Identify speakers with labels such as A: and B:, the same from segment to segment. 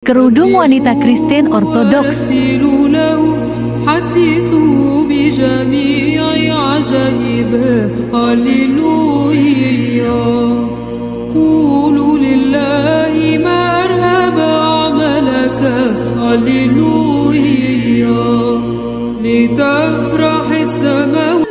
A: Kerudung wanita Kristen Ortodoks.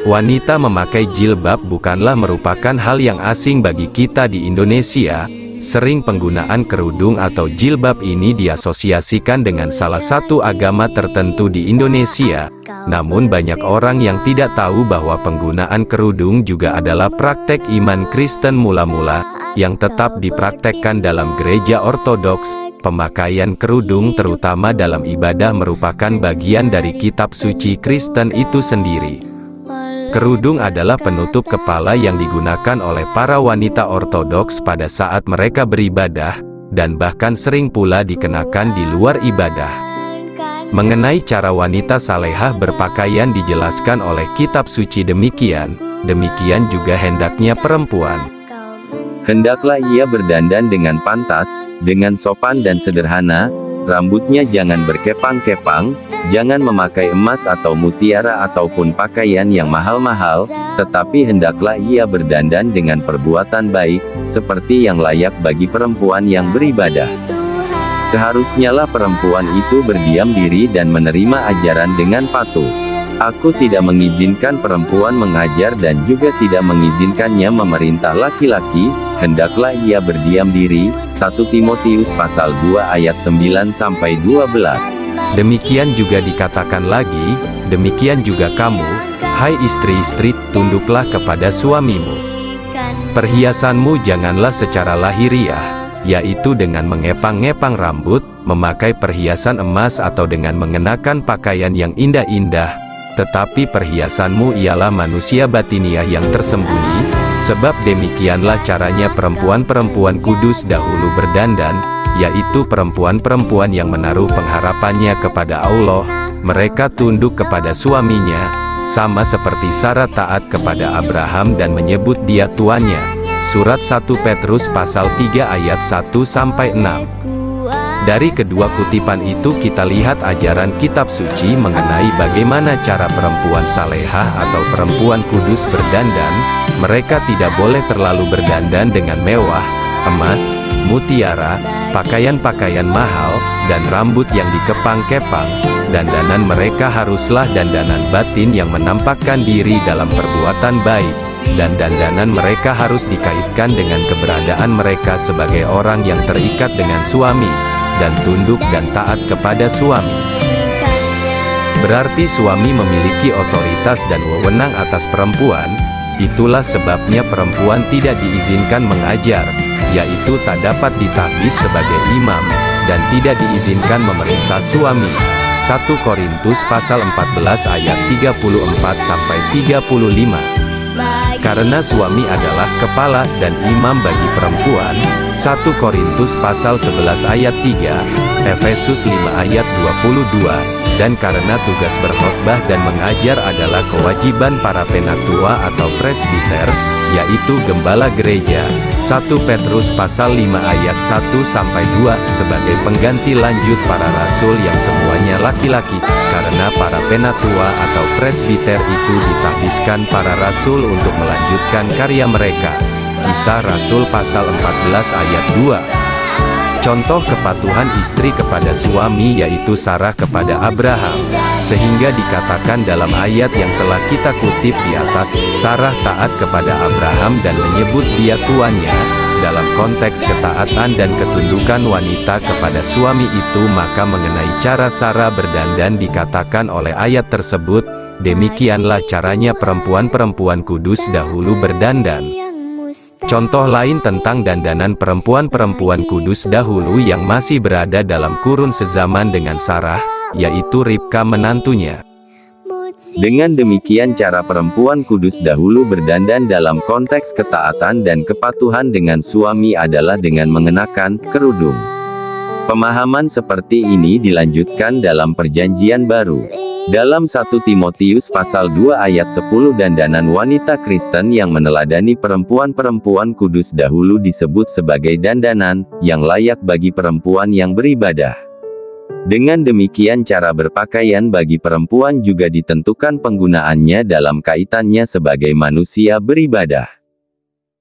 B: Wanita memakai jilbab bukanlah merupakan hal yang asing bagi kita di Indonesia. Sering penggunaan kerudung atau jilbab ini diasosiasikan dengan salah satu agama tertentu di Indonesia. Namun banyak orang yang tidak tahu bahwa penggunaan kerudung juga adalah praktek iman Kristen mula-mula, yang tetap dipraktekkan dalam gereja Ortodoks. Pemakaian kerudung terutama dalam ibadah merupakan bagian dari kitab suci Kristen itu sendiri. Kerudung adalah penutup kepala yang digunakan oleh para wanita Ortodoks pada saat mereka beribadah, dan bahkan sering pula dikenakan di luar ibadah. Mengenai cara wanita salehah berpakaian dijelaskan oleh kitab suci demikian juga hendaknya perempuan. Hendaklah ia berdandan dengan pantas, dengan sopan dan sederhana, rambutnya jangan berkepang-kepang, jangan memakai emas atau mutiara ataupun pakaian yang mahal-mahal, tetapi hendaklah ia berdandan dengan perbuatan baik, seperti yang layak bagi perempuan yang beribadah. Seharusnyalah perempuan itu berdiam diri dan menerima ajaran dengan patuh. Aku tidak mengizinkan perempuan mengajar dan juga tidak mengizinkannya memerintah laki-laki, hendaklah ia berdiam diri. 1 Timotius pasal 2 ayat 9-12. Demikian juga dikatakan lagi, demikian juga kamu, hai istri-istri, tunduklah kepada suamimu. Perhiasanmu janganlah secara lahiriah, yaitu dengan mengepang-ngepang rambut, memakai perhiasan emas atau dengan mengenakan pakaian yang indah-indah, tetapi perhiasanmu ialah manusia batiniah yang tersembunyi, sebab demikianlah caranya perempuan-perempuan kudus dahulu berdandan, yaitu perempuan-perempuan yang menaruh pengharapannya kepada Allah. Mereka tunduk kepada suaminya, sama seperti Sarah taat kepada Abraham dan menyebut dia tuannya. Surat 1 Petrus pasal 3 ayat 1-6. Dari kedua kutipan itu kita lihat ajaran kitab suci mengenai bagaimana cara perempuan salehah atau perempuan kudus berdandan. Mereka tidak boleh terlalu berdandan dengan mewah, emas, mutiara, pakaian-pakaian mahal, dan rambut yang dikepang-kepang. Dandanan mereka haruslah dandanan batin yang menampakkan diri dalam perbuatan baik, dan dandanan mereka harus dikaitkan dengan keberadaan mereka sebagai orang yang terikat dengan suami, dan tunduk dan taat kepada suami. Berarti suami memiliki otoritas dan wewenang atas perempuan. Itulah sebabnya perempuan tidak diizinkan mengajar, yaitu tak dapat ditahbis sebagai imam, dan tidak diizinkan memerintah suami. 1 Korintus pasal 14 ayat 34-35. Karena suami adalah kepala dan imam bagi perempuan. 1 Korintus pasal 11 ayat 3, Efesus 5 ayat 22, dan karena tugas berkhotbah dan mengajar adalah kewajiban para penatua atau presbiter, yaitu gembala gereja. 1 Petrus pasal 5 ayat 1-2, sebagai pengganti lanjut para rasul yang semuanya laki-laki, karena para penatua atau presbiter itu ditahbiskan para rasul untuk melanjutkan karya mereka. Kisah Rasul pasal 14 ayat 2. Contoh kepatuhan istri kepada suami yaitu Sarah kepada Abraham, sehingga dikatakan dalam ayat yang telah kita kutip di atas, Sarah taat kepada Abraham dan menyebut dia tuannya. Dalam konteks ketaatan dan ketundukan wanita kepada suami itu, maka mengenai cara Sarah berdandan dikatakan oleh ayat tersebut, demikianlah caranya perempuan-perempuan kudus dahulu berdandan. Contoh lain tentang dandanan perempuan-perempuan kudus dahulu yang masih berada dalam kurun sezaman dengan Sarah, yaitu Ribka menantunya. Dengan demikian cara perempuan kudus dahulu berdandan dalam konteks ketaatan dan kepatuhan dengan suami adalah dengan mengenakan kerudung. Pemahaman seperti ini dilanjutkan dalam Perjanjian Baru. Dalam 1 Timotius pasal 2 ayat 10, dandanan wanita Kristen yang meneladani perempuan-perempuan kudus dahulu disebut sebagai dandanan yang layak bagi perempuan yang beribadah. Dengan demikian cara berpakaian bagi perempuan juga ditentukan penggunaannya dalam kaitannya sebagai manusia beribadah.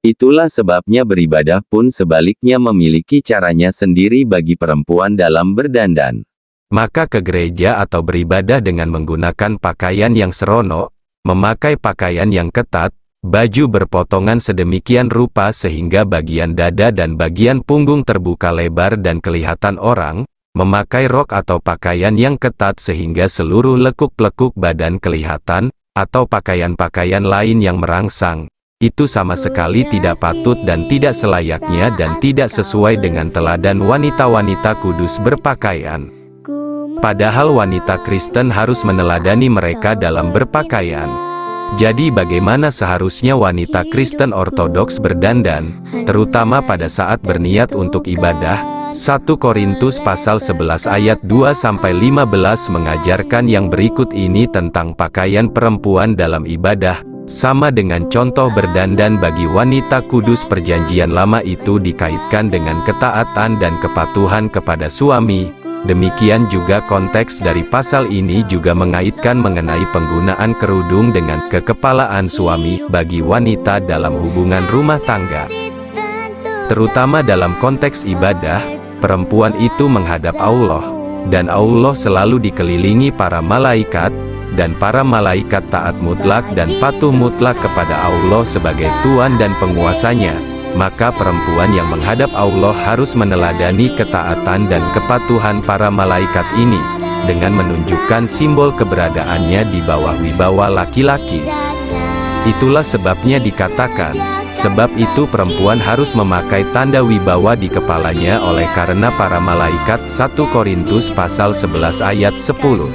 B: Itulah sebabnya beribadah pun sebaliknya memiliki caranya sendiri bagi perempuan dalam berdandan. Maka ke gereja atau beribadah dengan menggunakan pakaian yang seronok, memakai pakaian yang ketat, baju berpotongan sedemikian rupa sehingga bagian dada dan bagian punggung terbuka lebar dan kelihatan orang, memakai rok atau pakaian yang ketat sehingga seluruh lekuk-lekuk badan kelihatan, atau pakaian-pakaian lain yang merangsang. Itu sama sekali tidak patut dan tidak selayaknya dan tidak sesuai dengan teladan wanita-wanita kudus berpakaian. Padahal wanita Kristen harus meneladani mereka dalam berpakaian. Jadi bagaimana seharusnya wanita Kristen ortodoks berdandan, terutama pada saat berniat untuk ibadah? 1 Korintus pasal 11 ayat 2-15 mengajarkan yang berikut ini tentang pakaian perempuan dalam ibadah. Sama dengan contoh berdandan bagi wanita kudus perjanjian lama itu dikaitkan dengan ketaatan dan kepatuhan kepada suami. Demikian juga konteks dari pasal ini juga mengaitkan mengenai penggunaan kerudung dengan kekepalaan suami bagi wanita dalam hubungan rumah tangga. Terutama dalam konteks ibadah, perempuan itu menghadap Allah, dan Allah selalu dikelilingi para malaikat, dan para malaikat taat mutlak dan patuh mutlak kepada Allah sebagai Tuhan dan penguasanya. Maka perempuan yang menghadap Allah harus meneladani ketaatan dan kepatuhan para malaikat ini, dengan menunjukkan simbol keberadaannya di bawah wibawa laki-laki. Itulah sebabnya dikatakan, sebab itu perempuan harus memakai tanda wibawa di kepalanya oleh karena para malaikat. 1 Korintus pasal 11 ayat 10.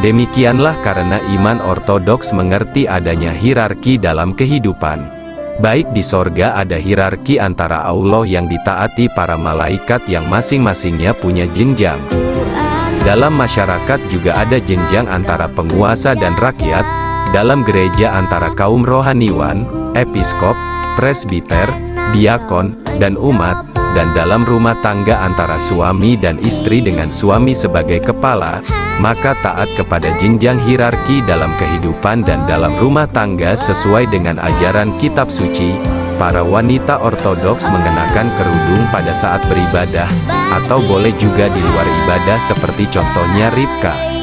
B: Demikianlah karena iman ortodoks mengerti adanya hierarki dalam kehidupan. Baik di sorga ada hierarki antara Allah yang ditaati para malaikat yang masing-masingnya punya jenjang. Dalam masyarakat juga ada jenjang antara penguasa dan rakyat, dalam gereja antara kaum rohaniwan, episkop, presbiter, diakon, dan umat, dan dalam rumah tangga antara suami dan istri dengan suami sebagai kepala. Maka taat kepada jenjang hierarki dalam kehidupan dan dalam rumah tangga sesuai dengan ajaran kitab suci. Para wanita ortodoks mengenakan kerudung pada saat beribadah, atau boleh juga di luar ibadah seperti contohnya Ribka.